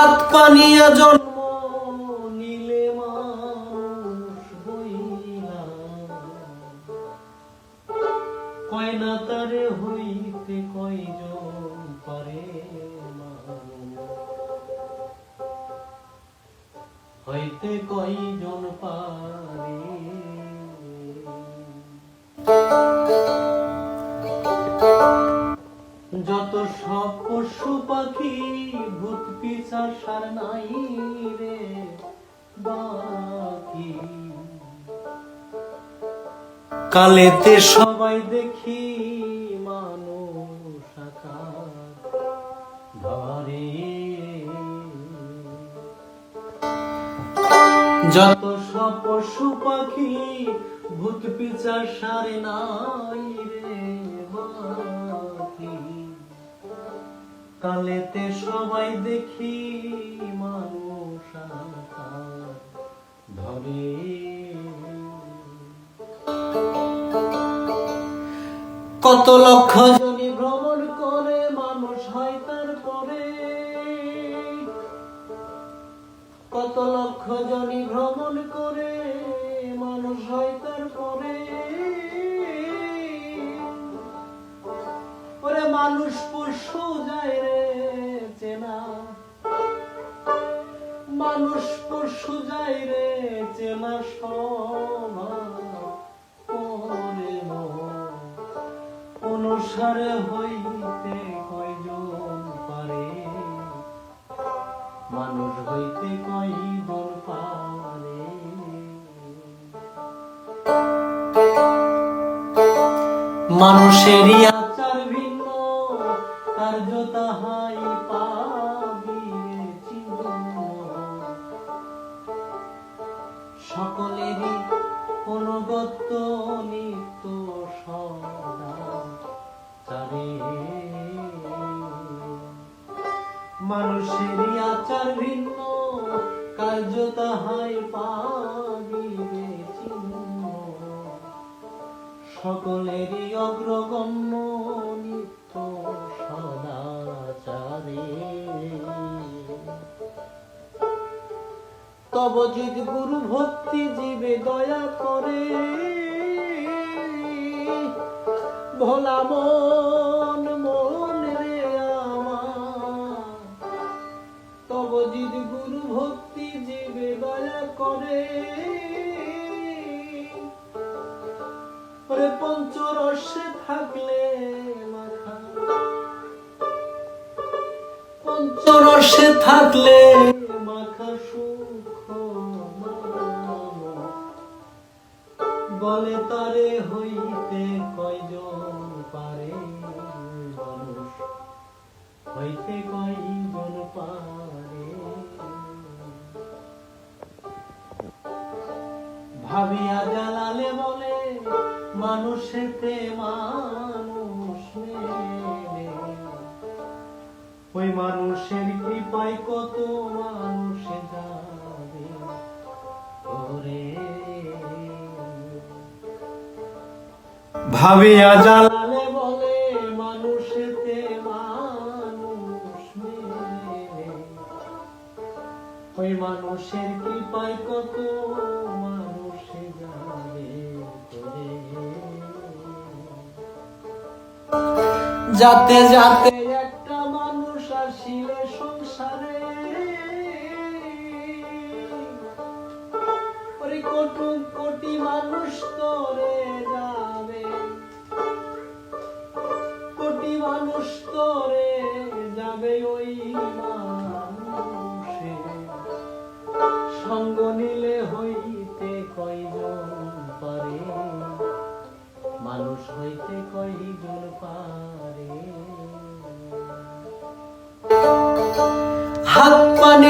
হাত পানিয়া জন্ম নিলে মানুষ হইলা, কয় না তারে হইতে কয়জন পারে মানুষ, হইতে কয়জন পারে। যত সব পশু পাখি ভূত পিশাচ আর নাই রে বাকি, কালেতে সবাই দেখি মানুষ আকার ধরে। যত সব পশু পাখি ভূত পিশাচ আর নাই রে বাকি, কালেতে সবাই দেখি মানুষ আকার ধরে। কত লক্ষ জনি ভ্রমণ করে মানুষ হয় তারপরে, কত লক্ষ জনি ভ্রমণ করে মানুষ হয় তারপরে। ওরে মানুষ পশু যায় রে চেনা, মানুষ পশু যায় রে চেনা সমান করে অনুসারে হইতে কয়জন পারে, মানুষ হইতে কয়জন পারে। মানুষেরই আচার ভিন্ন, কার্য তাহাই পাবি চিহ্ন, সকলেরই অনুগত নিত্য সদাচারে। মানুষেরই আচার ভিন্ন, কার্য তাহাই পাবি চিহ্ন, সকলেরই অগ্রগণ্য নিত্য সদাচারে। তব জিদ গুরু ভক্তি জীবে দয়া করে, ভোলা মন মন রে আমার, তব জিদ গুরু ভক্তি জীবে দয়া করে। পঞ্চরসে থাকলে মাখা, পঞ্চরসে থাকলে মাখা সুখ বলে তারে হইতে কয়জন পারে, মানুষ হইতে কয়জন পারে। ভাবিয়া জালালে বলে মানুষেতে মানুষ মেলে, ওই মানুষের কৃপায় কত মানুষে যাবে ওরে। ভাবিয়া জালালে বলে মানুষেতে মানুষ মেলে, ওই মানুষের কৃপায় কত মানুষে যাবে ওরে। যাতে যাতে একটা মানুষ আসিলে সংসারে, ওরে কোটি কোটি মানুষ তোরে যাবে, কোটি মানুষ তোরে যাবে। ওই মানুষে সঙ্গ নিলে হইতে কয়জন পারে, মানুষ হইতে কয়জন পারে। হাত পানি